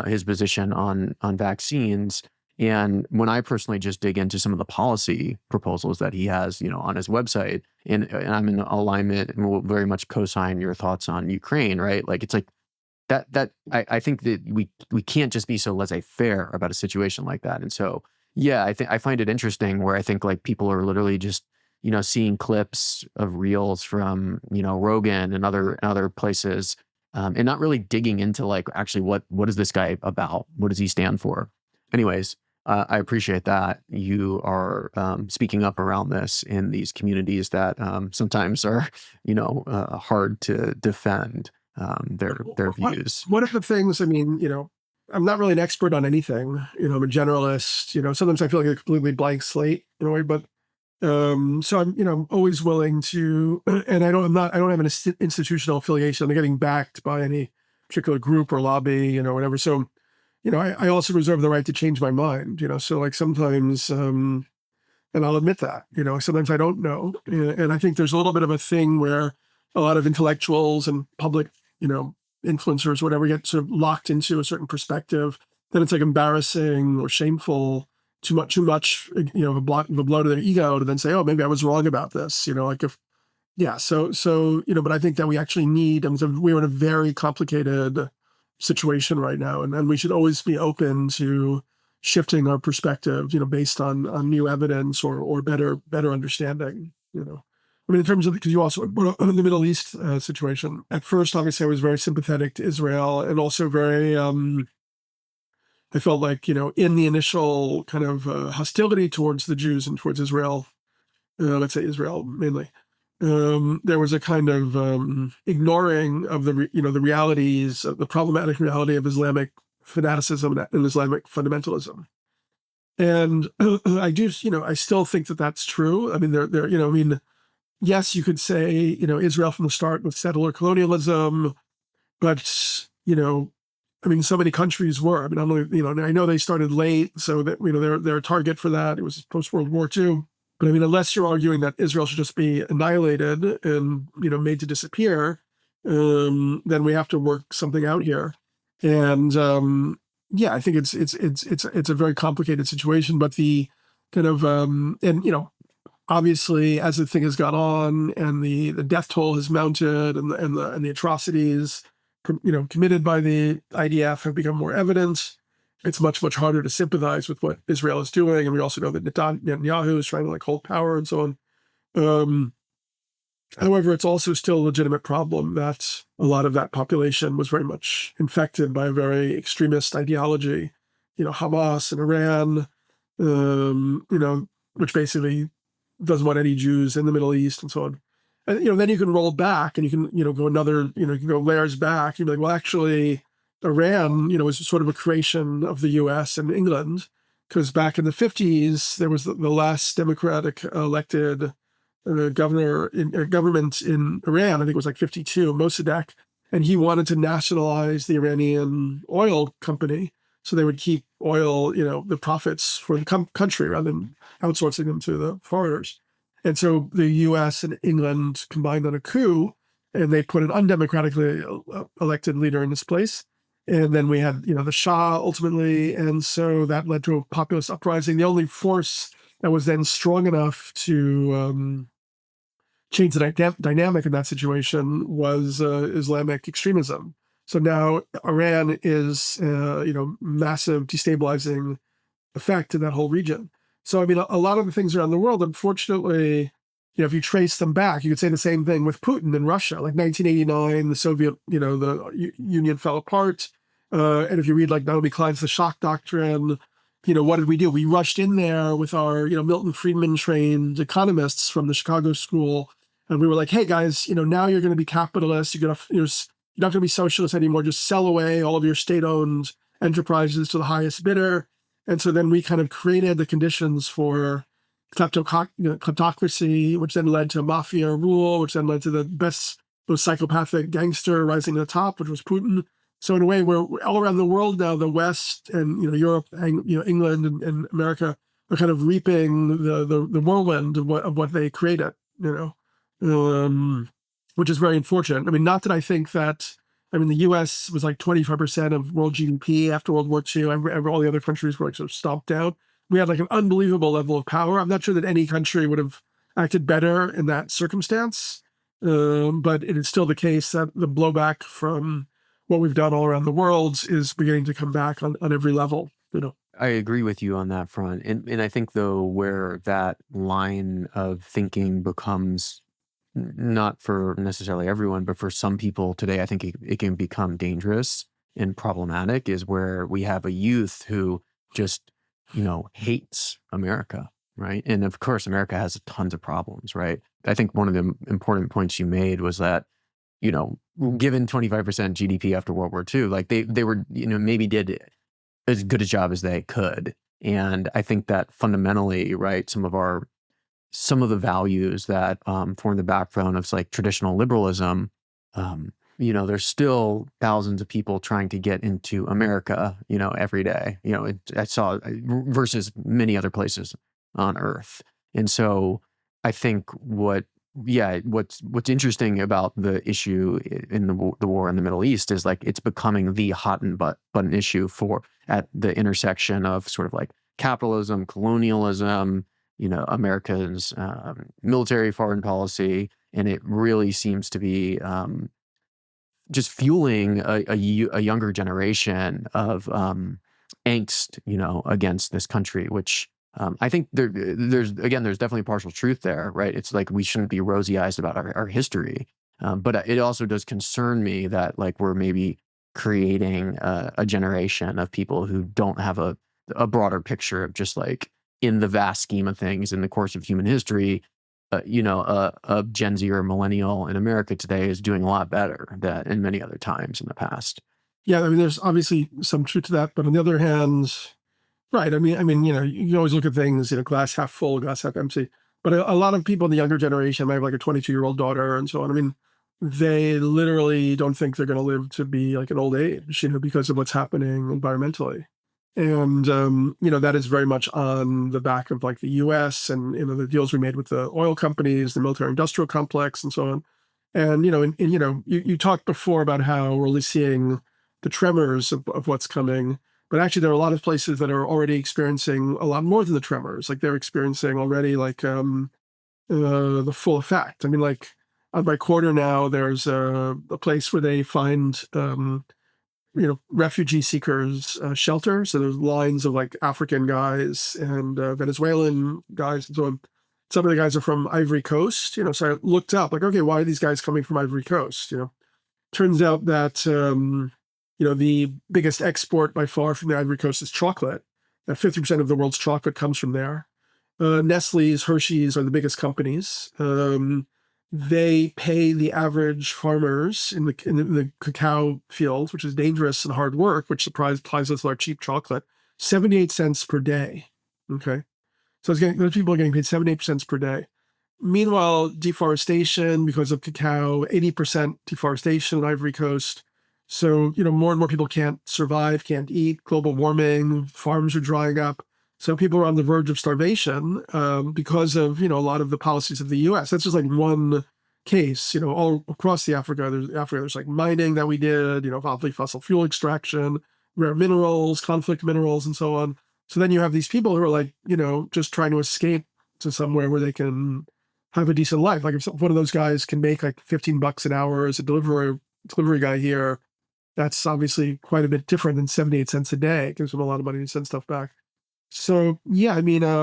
his position on vaccines. And when I personally just dig into some of the policy proposals that he has, on his website, and I'm in alignment and will very much co-sign your thoughts on Ukraine, right? Like, it's like that I think that we can't just be so laissez-faire about a situation like that. And so, yeah, I find it interesting where I think like people are literally just, seeing clips of reels from, Rogan and other places, and not really digging into like, actually, what is this guy about? What does he stand for? Anyways, I appreciate that you are speaking up around this in these communities that sometimes are, hard to defend their views. One of the things, I mean, I'm not really an expert on anything. I'm a generalist. Sometimes I feel like a completely blank slate in a way, but so I'm, always willing to, and I don't have an institutional affiliation. I'm not getting backed by any particular group or lobby, whatever. So I also reserve the right to change my mind, so like sometimes, and I'll admit that, sometimes I don't know. And I think there's a little bit of a thing where a lot of intellectuals and public, influencers, whatever, get sort of locked into a certain perspective. Then it's like embarrassing or shameful, too much, of a blow to their ego to then say, oh, maybe I was wrong about this, like if, yeah. So, but I think that we actually need, we're in a very complicated situation right now. And we should always be open to shifting our perspective, based on new evidence or better understanding, I mean, in terms of, because you also brought up the Middle East situation. At first, obviously, I was very sympathetic to Israel, and also very, I felt like, in the initial kind of hostility towards the Jews and towards Israel, let's say Israel mainly, there was a kind of ignoring of the realities, the problematic reality of Islamic fanaticism and Islamic fundamentalism. And I still think that that's true. I mean, yes, you could say, Israel from the start with settler colonialism, but, I mean, so many countries were. I mean, I know they started late, so that, they're a target for that. It was post-World War II. But I mean, unless you're arguing that Israel should just be annihilated and, made to disappear, then we have to work something out here. And yeah, I think it's a very complicated situation. But the kind of obviously, as the thing has gone on and the death toll has mounted and the atrocities committed by the IDF have become more evident, it's much harder to sympathize with what Israel is doing. And we also know that Netanyahu is trying to like hold power and so on. However, it's also still a legitimate problem that a lot of that population was very much infected by a very extremist ideology, Hamas and Iran, which basically doesn't want any Jews in the Middle East and so on. And, then you can roll back and you can, go another, you can go layers back. You'd be like, well, actually, Iran, was sort of a creation of the US and England, because back in the 50s, there was the last democratic elected government in Iran. I think it was like 52, Mossadegh, and he wanted to nationalize the Iranian oil company so they would keep oil, the profits for the country rather than outsourcing them to the foreigners. And so the US and England combined on a coup, and they put an undemocratically elected leader in this place. And then we had, the Shah ultimately. And so that led to a populist uprising. The only force that was then strong enough to change the dynamic in that situation was Islamic extremism. So now Iran is, massive destabilizing effect in that whole region. So, I mean, a lot of the things around the world, unfortunately, if you trace them back, you could say the same thing with Putin in Russia. Like 1989, the Soviet, the Union fell apart. And if you read like Naomi Klein's The Shock Doctrine, what did we do? We rushed in there with our, Milton Friedman trained economists from the Chicago School. And we were like, hey guys, now you're going to be capitalists. You're not going to be socialists anymore. Just sell away all of your state-owned enterprises to the highest bidder. And so then we kind of created the conditions for kleptocracy, which then led to mafia rule, which then led to the most psychopathic gangster rising to the top, which was Putin. So in a way, we're all around the world now, the West and Europe and England and America are kind of reaping the whirlwind of what they created, which is very unfortunate. I mean, not that I think that. I mean, the U.S. was like 25% of world GDP after World War II. All the other countries were like sort of stomped out. We had like an unbelievable level of power. I'm not sure that any country would have acted better in that circumstance. But it is still the case that the blowback from what we've done all around the world is beginning to come back on every level. I agree with you on that front. And I think, though, where that line of thinking becomes not for necessarily everyone, but for some people today, I think it can become dangerous and problematic, is where we have a youth who just, hates America, right? And of course, America has tons of problems, right? I think one of the important points you made was that, given 25% GDP after World War II, like they were, maybe did as good a job as they could. And I think that fundamentally, right, some of the values that form the backbone of like traditional liberalism there's still thousands of people trying to get into America, every day. I saw versus many other places on Earth. And so I think what's interesting about the issue in the war in the Middle East is like it's becoming the hot and button issue for at the intersection of sort of like capitalism, colonialism, America's military foreign policy, and it really seems to be just fueling a younger generation of angst, against this country, which I think there's definitely partial truth there, right? It's like we shouldn't be rosy-eyed about our history, but it also does concern me that like we're maybe creating a generation of people who don't have a broader picture of just like in the vast scheme of things in the course of human history. A Gen Z or a millennial in America today is doing a lot better than in many other times in the past. Yeah, I mean, there's obviously some truth to that, but on the other hand, right? I mean, you can always look at things, glass half full, glass half empty. But a lot of people in the younger generation, I have like a 22-year-old daughter and so on. I mean, they literally don't think they're going to live to be like an old age, because of what's happening environmentally. And, that is very much on the back of like the US and, the deals we made with the oil companies, the military industrial complex and so on. And, you talked before about how we're really seeing the tremors of what's coming. But actually, there are a lot of places that are already experiencing a lot more than the tremors. Like they're experiencing already like the full effect. I mean, like on my quarter now, there's a place where they find refugee seekers shelter. So there's lines of like African guys and Venezuelan guys and so on. Some of the guys are from Ivory Coast. So I looked up like, okay, why are these guys coming from Ivory Coast? Turns out that the biggest export by far from the Ivory Coast is chocolate. That 50% of the world's chocolate comes from there. Nestle's, Hershey's are the biggest companies. They pay the average farmers in the cacao fields, which is dangerous and hard work, which applies with our cheap chocolate, 78 cents per day. Okay, so those people are getting paid 78 cents per day. Meanwhile, deforestation because of cacao, 80% deforestation on Ivory Coast. So, more and more people can't survive, can't eat, global warming, farms are drying up. So people are on the verge of starvation because of, a lot of the policies of the US. That's just like one case, all across Africa, there's like mining that we did, fossil fuel extraction, rare minerals, conflict minerals, and so on. So then you have these people who are like, just trying to escape to somewhere where they can have a decent life. Like if one of those guys can make like $15 an hour as a delivery guy here, that's obviously quite a bit different than 78 cents a day. It gives them a lot of money to send stuff back. So yeah, I mean, I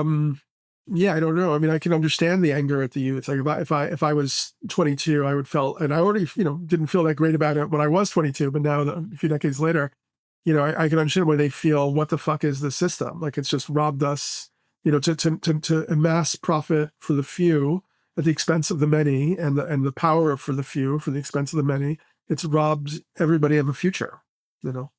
don't know. I mean, I can understand the anger at the youth. Like if I was 22, I would felt, and I already, didn't feel that great about it when I was 22, but now a few decades later, I can understand why they feel, what the fuck is the system? Like it's just robbed us, to amass profit for the few at the expense of the many, and the power for the few for the expense of the many. It's robbed everybody of a future.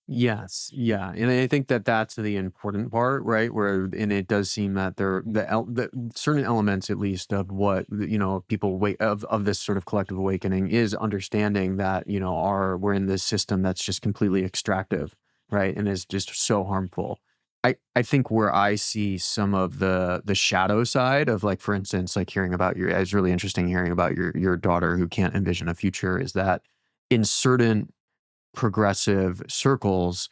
Yes, yeah, and I think that that's the important part, right? And it does seem that the certain elements, at least, of what people of this sort of collective awakening is understanding that we're in this system that's just completely extractive, right, and is just so harmful. I think where I see some of the shadow side of, like, for instance, like it's really interesting hearing about your daughter who can't envision a future, is that in certain progressive circles,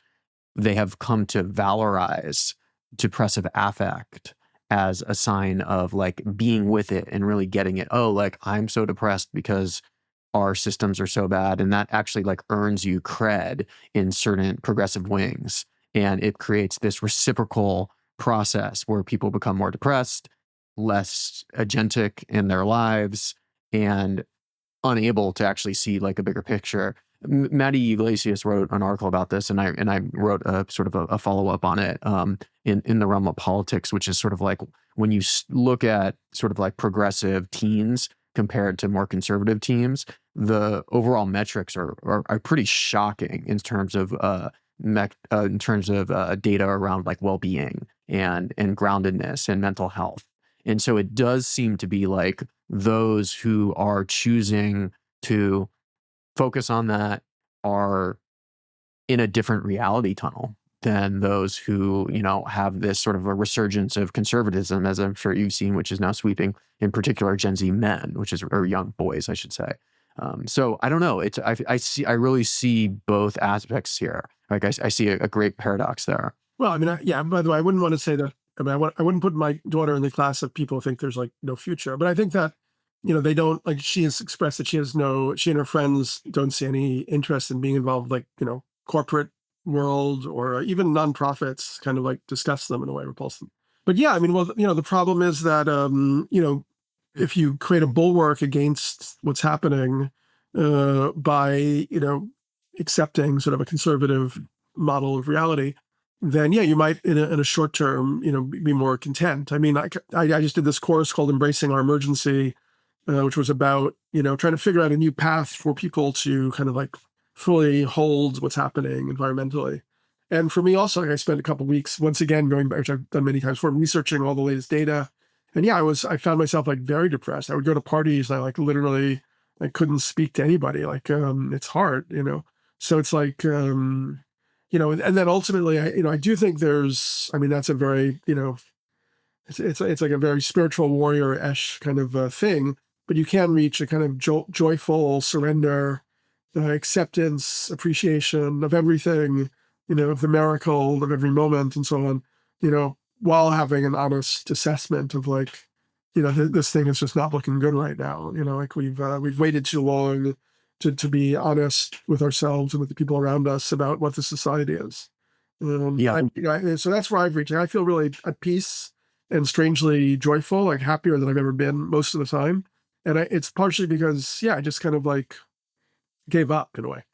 they have come to valorize depressive affect as a sign of like being with it and really getting it. Oh, like I'm so depressed because our systems are so bad. And that actually like earns you cred in certain progressive wings. And it creates this reciprocal process where people become more depressed, less agentic in their lives, and unable to actually see like a bigger picture. Maddie Iglesias wrote an article about this, and I wrote a sort of a follow up on it in the realm of politics, which is sort of like when you look at sort of like progressive teens compared to more conservative teams, the overall metrics are pretty shocking in terms of data around like well being and groundedness and mental health. And so it does seem to be like those who are choosing to focus on that are in a different reality tunnel than those who, have this sort of a resurgence of conservatism, as I'm sure you've seen, which is now sweeping, in particular, Gen Z men, or young boys, I should say. So I don't know. I really see both aspects here. Like I see a great paradox there. Well, I mean, yeah, by the way, I wouldn't want to say that. I mean, I wouldn't put my daughter in the class of people who think there's like no future. But I think that, they don't, like, she has expressed that she and her friends don't see any interest in being involved, like, corporate world or even nonprofits kind of like discuss them in a way, repulse them. But yeah, I mean, well, the problem is that, if you create a bulwark against what's happening by, accepting sort of a conservative model of reality, then yeah, you might in a short term, be more content. I mean, I just did this course called Embracing Our Emergency, which was about, trying to figure out a new path for people to kind of like fully hold what's happening environmentally. And for me also, like, I spent a couple of weeks, once again, going back, which I've done many times before, researching all the latest data. And yeah, I found myself like very depressed. I would go to parties and I like literally, I couldn't speak to anybody. Like, it's hard, So it's like, and then ultimately, I do think that's a very, it's like a very spiritual warrior-ish kind of thing, but you can reach a kind of joyful surrender, acceptance, appreciation of everything, of the miracle of every moment and so on, while having an honest assessment of like, this thing is just not looking good right now. Like we've waited too long to be honest with ourselves and with the people around us about what the society is. Yeah. So that's where I've reached. I feel really at peace and strangely joyful, like happier than I've ever been most of the time. And it's partially because, yeah, I just kind of like gave up in a way.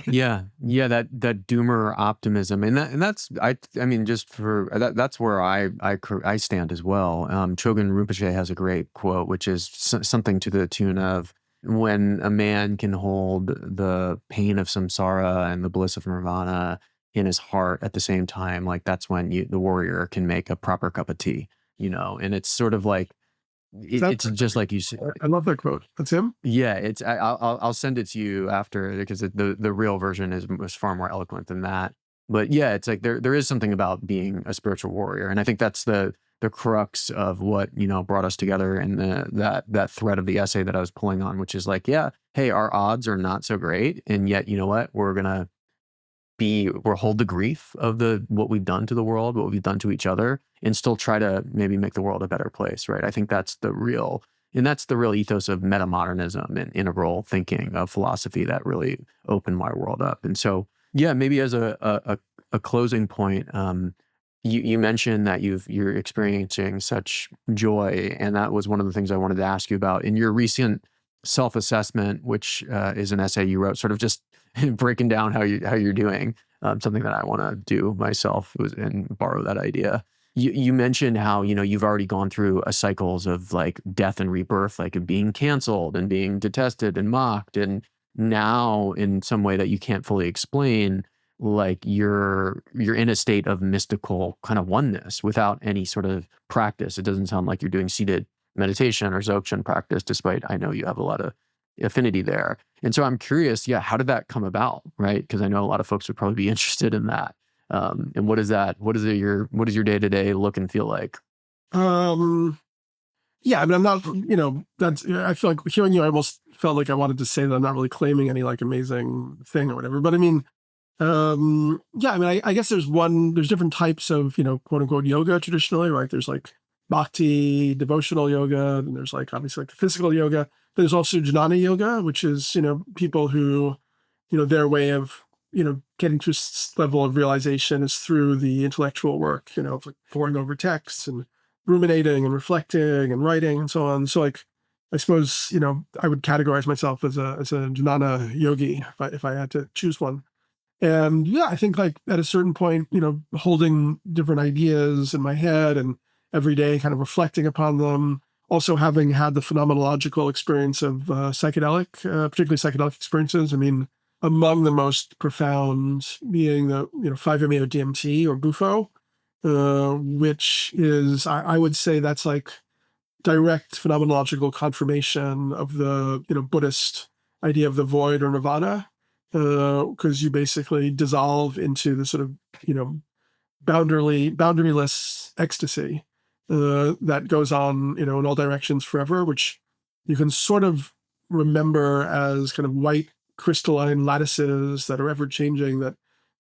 Yeah, that doomer optimism, and that's I mean, just for that's where I stand as well. Chogyam Rinpoche has a great quote, which is something to the tune of, "When a man can hold the pain of samsara and the bliss of nirvana in his heart at the same time, like that's when the warrior can make a proper cup of tea." And it's sort of like it's just like you said. I love that quote. That's him. Yeah, I'll send it to you after, because the real version was far more eloquent than that. But yeah, it's like there is something about being a spiritual warrior, and I think that's the crux of what brought us together, and that thread of the essay that I was pulling on, which is like, yeah, hey, our odds are not so great, and yet you know what, we'll hold the grief of what we've done to the world, what we've done to each other, and still try to maybe make the world a better place, right? I think that's the real ethos of metamodernism and integral thinking of philosophy that really opened my world up. And so, yeah, maybe as a closing point, you mentioned that you're experiencing such joy, and that was one of the things I wanted to ask you about in your recent self-assessment, which is an essay you wrote, sort of just breaking down how you're doing. Something that I want to do myself and borrow that idea. You mentioned how you've already gone through a cycles of like death and rebirth, like of being canceled and being detested and mocked, and now in some way that you can't fully explain, like you're in a state of mystical kind of oneness without any sort of practice. It doesn't sound like you're doing seated meditation or Dzogchen practice, despite I know you have a lot of affinity there. And so I'm curious, yeah, how did that come about, right? Because I know a lot of folks would probably be interested in that. And what is that? What does your day-to-day look and feel like? Yeah, I mean, I'm not, I feel like hearing you, I almost felt like I wanted to say that I'm not really claiming any like amazing thing or whatever. But I mean, yeah, I mean, I guess there's different types of, quote unquote yoga traditionally, right? There's like bhakti, devotional yoga, and there's like obviously like the physical yoga. There's also jnana yoga, which is, people who, their way of, getting to a level of realization is through the intellectual work, of like poring over texts and ruminating and reflecting and writing and so on. So like, I suppose, I would categorize myself as a jnana yogi if I had to choose one. And yeah, I think like at a certain point, holding different ideas in my head and every day kind of reflecting upon them, also having had the phenomenological experience of particularly psychedelic experiences. I mean, among the most profound being the 5-MeO DMT or Bufo, which is, I would say that's like direct phenomenological confirmation of the Buddhist idea of the void or nirvana, because you basically dissolve into the sort of, boundaryless ecstasy that goes on, in all directions forever, which you can sort of remember as kind of white crystalline lattices that are ever changing. That,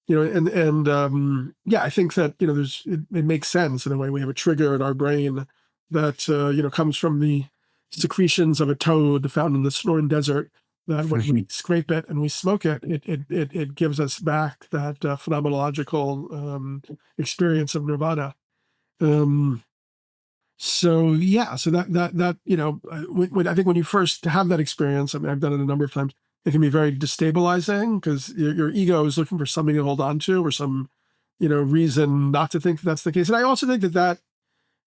yeah, I think that it makes sense in a way. We have a trigger in our brain that comes from the secretions of a toad found in the Sonoran Desert. That when we scrape it and we smoke it, it gives us back that phenomenological experience of nirvana. Um, so yeah, so I think when you first have that experience, I mean, I've done it a number of times. It can be very destabilizing because your ego is looking for something to hold on to or some, reason not to think that's the case. And I also think that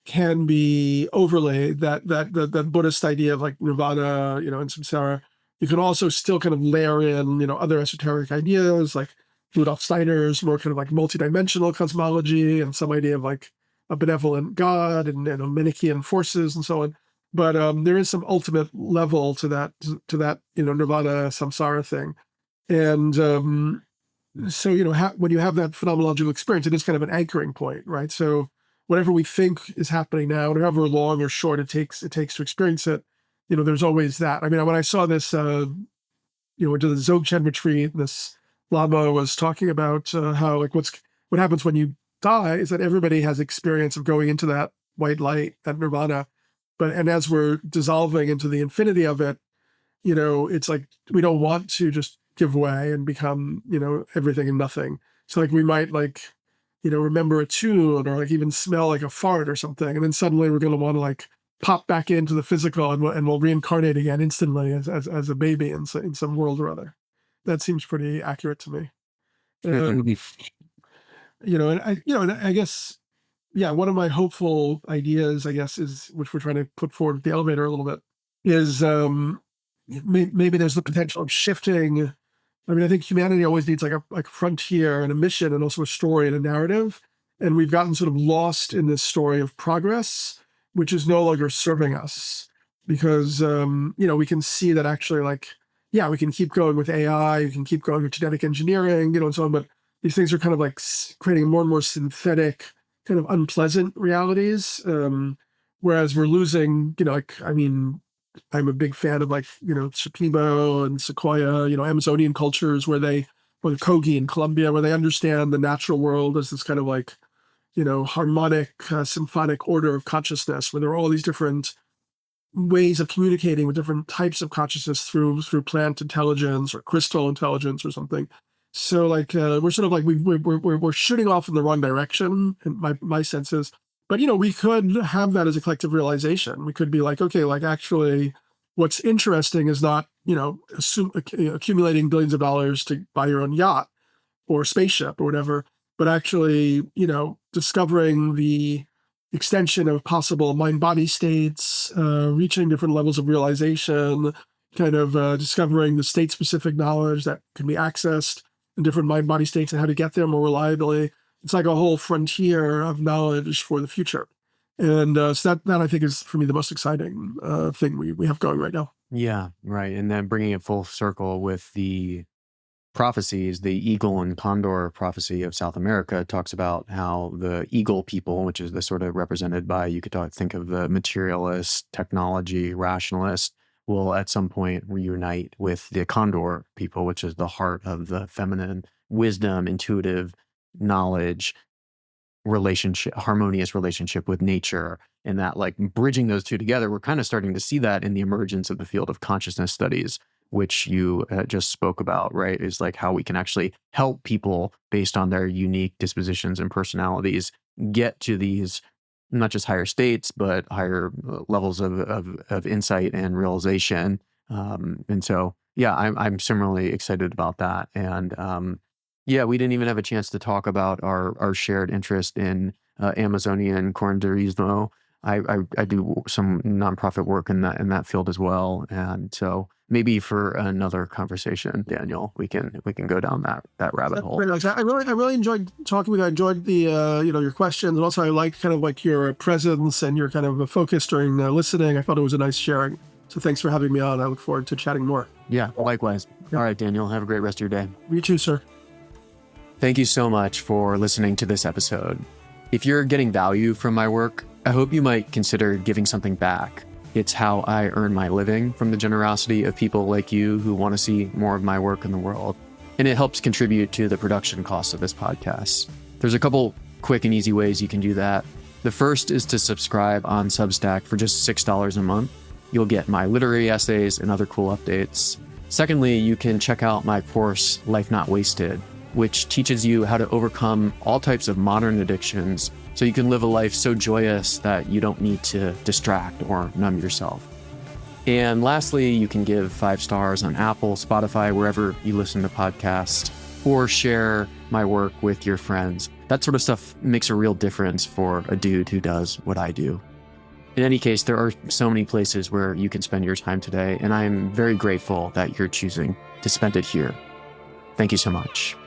can be overlaid, that Buddhist idea of like nirvana, and samsara. You can also still kind of layer in, other esoteric ideas like Rudolf Steiner's more kind of like multidimensional cosmology and some idea of like a benevolent God and Manichaean forces and so on. But there is some ultimate level to that, nirvana samsara thing. And so, when you have that phenomenological experience, it is kind of an anchoring point, right? So whatever we think is happening now, however long or short it takes to experience it, there's always that. I mean, when I saw this, into the Dzogchen retreat, this Lama was talking about how like what happens when you die is that everybody has experience of going into that white light, that nirvana, and as we're dissolving into the infinity of it, it's like we don't want to just give way and become, everything and nothing. So like we might like, remember a tune or like even smell like a fart or something. And then suddenly we're going to want to like pop back into the physical and we'll reincarnate again instantly as a baby in some world or other. That seems pretty accurate to me. And I guess, yeah, one of my hopeful ideas, I guess, is which we're trying to put forward with the elevator a little bit is maybe there's the potential of shifting. I mean, I think humanity always needs like a frontier and a mission and also a story and a narrative. And we've gotten sort of lost in this story of progress, which is no longer serving us because, we can see that actually like, yeah, we can keep going with AI, we can keep going with genetic engineering, and so on. But these things are kind of like creating more and more synthetic, kind of unpleasant realities. Whereas we're losing, I mean, I'm a big fan of like, Shipibo and Sequoia, Amazonian cultures or the Kogi in Colombia, where they understand the natural world as this kind of like, harmonic, symphonic order of consciousness, where there are all these different ways of communicating with different types of consciousness through plant intelligence or crystal intelligence or something. So like we're sort of like we're shooting off in the wrong direction, in my sense is. But we could have that as a collective realization. We could be like, okay, like actually, what's interesting is not accumulating billions of dollars to buy your own yacht or spaceship or whatever, but actually, discovering the extension of possible mind-body states, reaching different levels of realization, kind of discovering the state-specific knowledge that can be accessed in different mind-body states and how to get there more reliably. It's like a whole frontier of knowledge for the future. And so that I think is, for me, the most exciting thing we have going right now. Yeah, right. And then bringing it full circle with the prophecies, the eagle and condor prophecy of South America talks about how the eagle people, which is the sort of represented by, you could think of the materialist, technology, rationalist, will at some point reunite with the condor people, which is the heart of the feminine wisdom, intuitive knowledge, relationship, harmonious relationship with nature. And that like bridging those two together, we're kind of starting to see that in the emergence of the field of consciousness studies, which you just spoke about, right? Is like how we can actually help people based on their unique dispositions and personalities get to these not just higher states, but higher levels of insight and realization. And so, yeah, I'm similarly excited about that. And yeah, we didn't even have a chance to talk about our shared interest in Amazonian curanderismo. I do some nonprofit work in that field as well, and so maybe for another conversation, Daniel, we can go down that rabbit hole. Very nice. I really enjoyed talking with you. I enjoyed the your questions, and also I liked kind of like your presence and your kind of focus during listening. I thought it was a nice sharing. So thanks for having me on. I look forward to chatting more. Yeah, likewise. Yeah. All right, Daniel, have a great rest of your day. You too, sir. Thank you so much for listening to this episode. If you're getting value from my work, I hope you might consider giving something back. It's how I earn my living from the generosity of people like you who want to see more of my work in the world. And it helps contribute to the production costs of this podcast. There's a couple quick and easy ways you can do that. The first is to subscribe on Substack for just $6 a month. You'll get my literary essays and other cool updates. Secondly, you can check out my course, Life Not Wasted, which teaches you how to overcome all types of modern addictions so you can live a life so joyous that you don't need to distract or numb yourself. And lastly, you can give 5 stars on Apple, Spotify, wherever you listen to podcasts, or share my work with your friends. That sort of stuff makes a real difference for a dude who does what I do. In any case, there are so many places where you can spend your time today, and I'm very grateful that you're choosing to spend it here. Thank you so much.